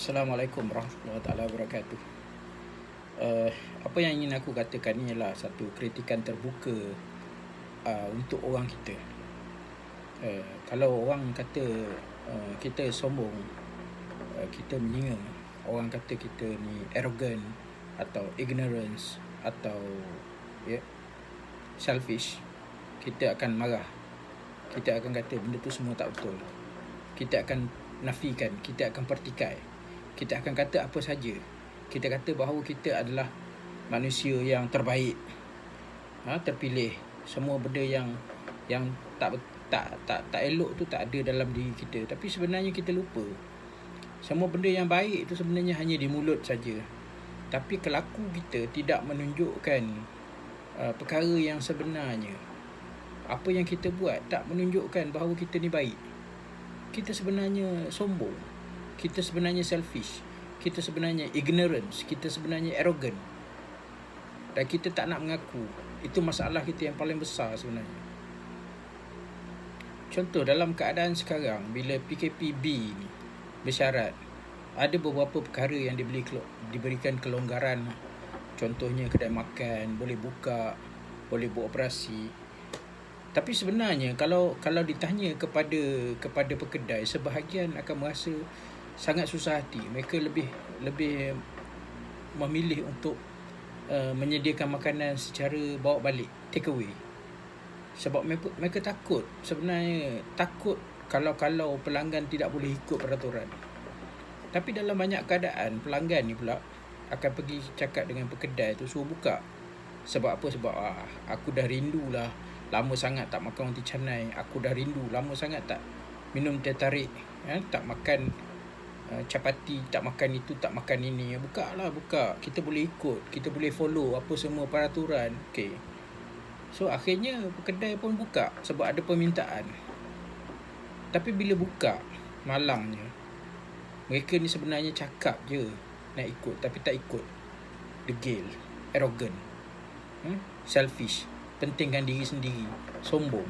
Assalamualaikum warahmatullahi taala wabarakatuh. Uh, Apa yang ingin aku katakan ni ialah satu kritikan terbuka untuk orang kita. Kalau orang kata kita sombong, kita menyinga, orang kata kita ni arrogant atau ignorance atau selfish, kita akan marah. Kita akan kata benda tu semua tak betul. Kita akan nafikan, kita akan pertikai. Kita akan kata apa saja. Kita kata bahawa kita adalah manusia yang terbaik, terpilih. Semua benda yang tak elok tu tak ada dalam diri kita. Tapi sebenarnya kita lupa. Semua benda yang baik tu sebenarnya hanya di mulut saja. Tapi kelaku kita tidak menunjukkan perkara yang sebenarnya. Apa yang kita buat tak menunjukkan bahawa kita ni baik. Kita sebenarnya sombong. Kita sebenarnya selfish. Kita sebenarnya ignorance. Kita sebenarnya arrogant. Dan kita tak nak mengaku. Itu masalah kita yang paling besar sebenarnya. Contoh dalam keadaan sekarang, bila PKPB ni bersyarat, ada beberapa perkara yang diberikan kelonggaran. Contohnya kedai makan boleh buka, boleh buat operasi. Tapi sebenarnya kalau ditanya kepada pekedai, sebahagian akan merasa sangat susah hati. Mereka lebih memilih untuk menyediakan makanan secara bawa balik, take away. Sebab mereka takut, sebenarnya takut kalau pelanggan tidak boleh ikut peraturan. Tapi dalam banyak keadaan, pelanggan ni pula akan pergi cakap dengan pekedai tu suruh buka. Sebab apa? Sebab aku dah rindulah, lama sangat tak makan roti canai. Aku dah rindu, lama sangat tak minum teh tarik, tak makan capati, tak makan itu, tak makan ini. Buka. Kita boleh ikut, kita boleh follow apa semua peraturan. Okay. So akhirnya kedai pun buka sebab ada permintaan. Tapi bila buka, malangnya mereka ni sebenarnya cakap je nak ikut tapi tak ikut. Degil, arrogant, selfish, pentingkan diri sendiri, sombong.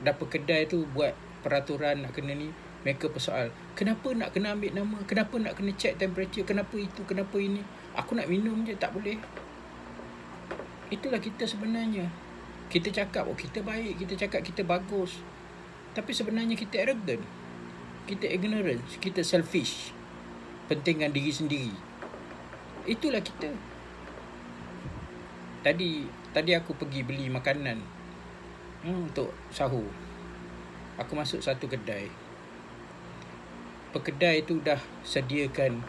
Dan pekedai tu buat peraturan nak kena ni, mereka persoal, kenapa nak kena ambil nama, kenapa nak kena check temperature, kenapa itu, kenapa ini, aku nak minum je tak boleh. Itulah kita sebenarnya. Kita cakap kita baik, kita cakap kita bagus, tapi sebenarnya kita arrogant, kita ignorant, kita selfish, pentingkan diri sendiri. Itulah kita. Tadi aku pergi beli makanan untuk sahur. Aku masuk satu kedai. Pekedai tu dah sediakan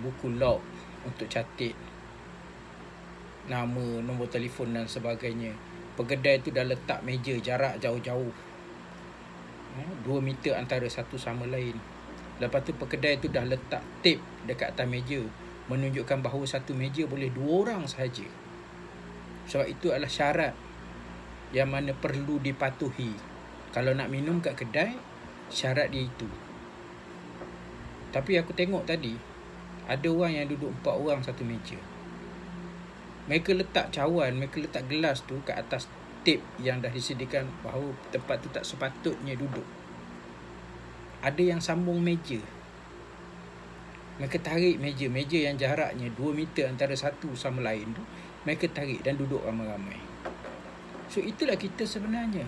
buku log untuk catat nama, nombor telefon dan sebagainya. Pekedai tu dah letak meja jarak jauh-jauh, 2 meter antara satu sama lain. Lepas tu pekedai tu dah letak tip dekat atas meja, menunjukkan bahawa satu meja boleh 2 orang sahaja. Sebab itu adalah syarat yang mana perlu dipatuhi. Kalau nak minum kat kedai, syarat dia itu. Tapi aku tengok tadi, ada orang yang duduk 4 orang satu meja. Mereka letak cawan, mereka letak gelas tu kat atas tip yang dah disediakan bahawa tempat tu tak sepatutnya duduk. Ada yang sambung meja. Mereka tarik meja yang jaraknya 2 meter antara satu sama lain tu, mereka tarik dan duduk ramai-ramai. So itulah kita sebenarnya.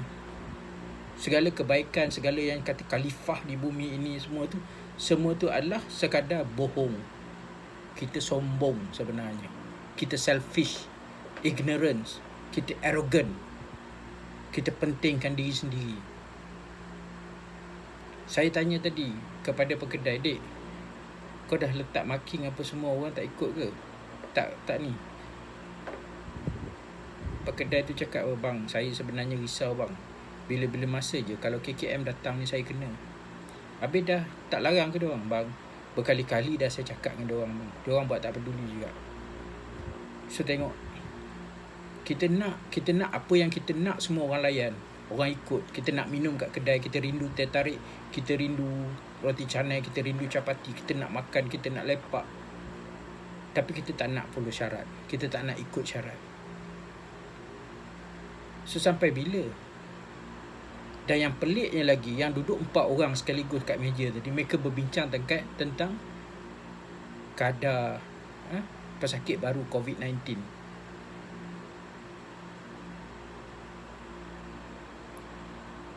Segala kebaikan, segala yang kata khalifah di bumi ini, semua tu adalah sekadar bohong. Kita sombong sebenarnya. Kita selfish, ignorance, kita arrogant. Kita pentingkan diri sendiri. Saya tanya tadi kepada pekedai, "Dek, kau dah letak marking apa semua, orang tak ikut ke?" Tak ni. Pekedai tu cakap, "Oh bang, saya sebenarnya risau bang. Bila-bila masa je kalau KKM datang ni saya kena." Habis dah tak larang ke diorang? Bang, berkali-kali dah saya cakap dengan diorang. Diorang buat tak peduli juga. So tengok, kita nak apa yang kita nak semua orang layan, orang ikut. Kita nak minum kat kedai, kita rindu teh tarik, kita rindu roti canai, kita rindu capati, kita nak makan, kita nak lepak. Tapi kita tak nak follow syarat, kita tak nak ikut syarat. So sampai bila? Dan yang peliknya lagi, yang duduk 4 orang sekaligus kat meja tadi, mereka berbincang tentang kadar pesakit baru COVID-19.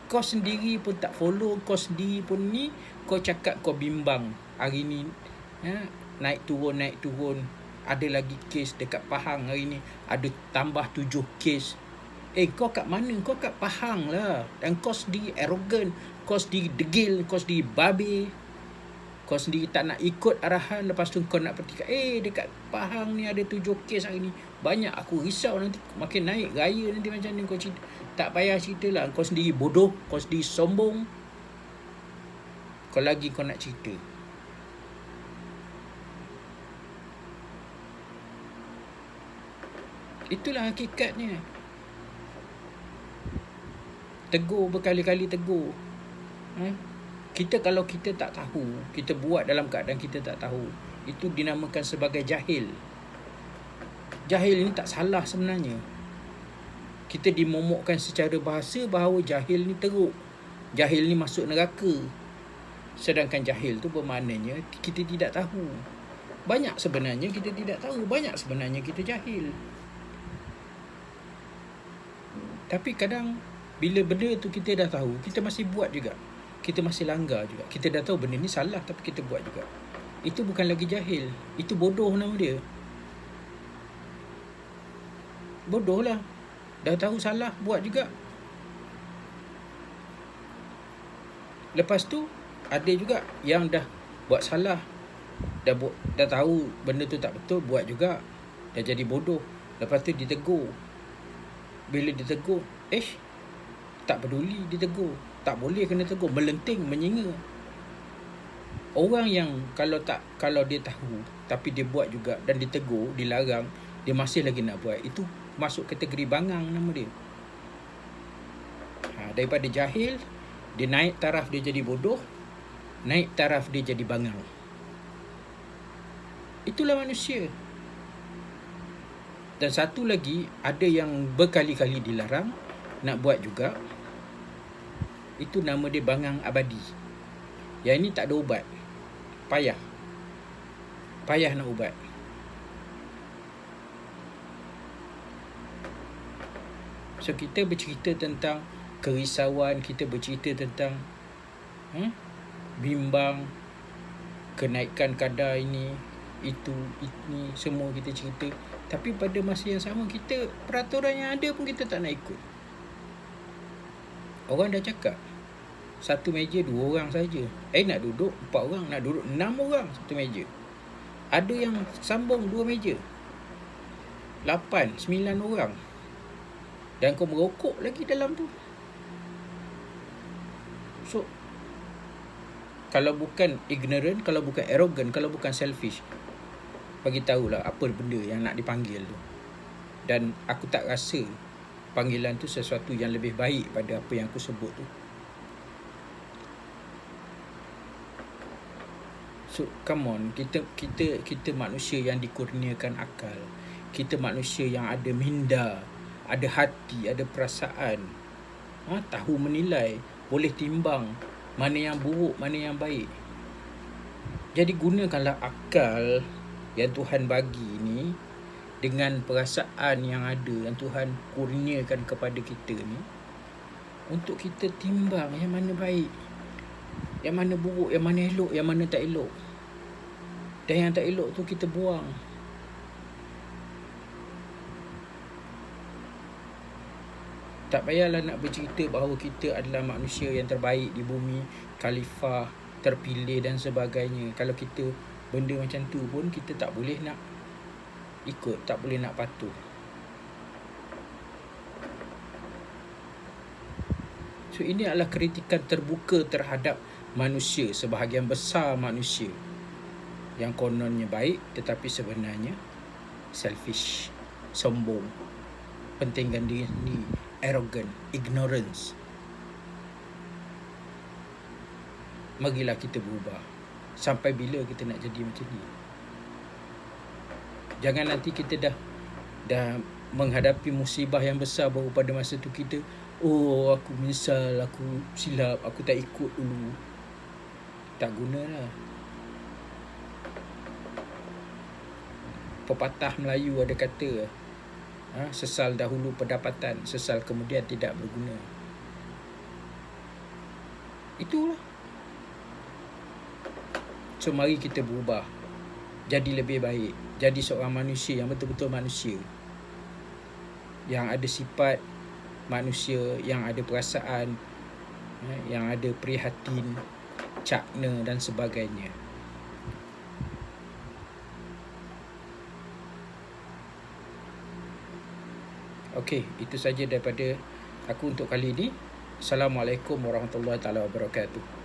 Kau sendiri pun tak follow, kau sendiri pun ni, kau cakap kau bimbang. Hari ni naik turun. Ada lagi kes dekat Pahang hari ni, ada tambah 7 kes. Kau kat mana? Kau kat Pahang lah. Dan kau sendiri arrogant, kau sendiri degil, kau sendiri babi. Kau sendiri tak nak ikut arahan, lepas tu kau nak petikan, dekat Pahang ni ada 7 kes hari ni. Banyak, aku risau nanti makin naik raya nanti macam ni. Kau cerita, tak payah cerita lah. Kau sendiri bodoh, kau sendiri sombong. Kau lagi kau nak cerita. Itulah hakikatnya. Tegur berkali-kali tegur. Kita kalau kita tak tahu, kita buat dalam keadaan kita tak tahu, itu dinamakan sebagai jahil. Jahil ini tak salah sebenarnya. Kita dimomokkan secara bahasa bahawa jahil ni teruk, jahil ni masuk neraka. Sedangkan jahil tu bermaknanya kita tidak tahu. Banyak sebenarnya kita tidak tahu, banyak sebenarnya kita jahil. Tapi kadang bila benda tu kita dah tahu, kita masih buat juga. Kita masih langgar juga. Kita dah tahu benda ni salah tapi kita buat juga. Itu bukan lagi jahil, itu bodoh nama dia. Bodoh lah. Dah tahu salah, buat juga. Lepas tu ada juga yang dah buat salah, dah tahu benda tu tak betul, buat juga. Dah jadi bodoh. Lepas tu ditegur. Bila ditegur, tak peduli ditegur. Tak boleh kena tegur, melenting, menyinga. Orang yang kalau dia tahu tapi dia buat juga dan ditegur, dilarang, dia masih lagi nak buat, itu masuk kategori bangang nama dia. Daripada jahil, dia naik taraf dia jadi bodoh, naik taraf dia jadi bangang. Itulah manusia. Dan satu lagi, ada yang berkali-kali dilarang, nak buat juga. Itu nama dia bangang abadi. Yang ini tak ada ubat. Payah nak ubat. So kita bercerita tentang kerisauan, kita bercerita tentang bimbang, kenaikan kadar ini semua kita cerita. Tapi pada masa yang sama, kita peraturan yang ada pun kita tak nak ikut. Orang dah cakap satu meja 2 orang saja. Nak duduk 4 orang, nak duduk 6 orang satu meja. Ada yang sambung 2 meja, 8, 9 orang. Dan kau merokok lagi dalam tu. So kalau bukan ignorant, kalau bukan arrogant, kalau bukan selfish, bagi tahulah apa benda yang nak dipanggil tu. Dan aku tak rasa panggilan tu sesuatu yang lebih baik pada apa yang aku sebut tu. So come on, kita manusia yang dikurniakan akal. Kita manusia yang ada minda, ada hati, ada perasaan. Tahu menilai, boleh timbang mana yang buruk, mana yang baik. Jadi gunakanlah akal yang Tuhan bagi ni dengan perasaan yang ada, yang Tuhan kurniakan kepada kita ni, untuk kita timbang yang mana baik, yang mana buruk, yang mana elok, yang mana tak elok. Dan yang tak elok tu kita buang. Tak payahlah nak bercerita bahawa kita adalah manusia yang terbaik di bumi, khalifah, terpilih dan sebagainya. Kalau kita benda macam tu pun kita tak boleh nak ikut, tak boleh nak patuh. So ini adalah kritikan terbuka terhadap manusia, sebahagian besar manusia yang kononnya baik tetapi sebenarnya selfish, sombong, pentingkan diri sendiri, arrogant, ignorance. Marilah kita berubah. Sampai bila kita nak jadi macam ni? Jangan nanti kita dah menghadapi musibah yang besar, baru pada masa tu kita Oh, aku menyesal, aku silap, aku tak ikut dulu. Tak guna lah. Pepatah Melayu ada kata, sesal dahulu pendapatan, sesal kemudian tidak berguna. Itulah. So mari kita berubah, jadi lebih baik, jadi seorang manusia yang betul-betul manusia, yang ada sifat manusia, yang ada perasaan, yang ada prihatin, cakna dan sebagainya. Okey, itu saja daripada aku untuk kali ini. Assalamualaikum warahmatullahi wabarakatuh.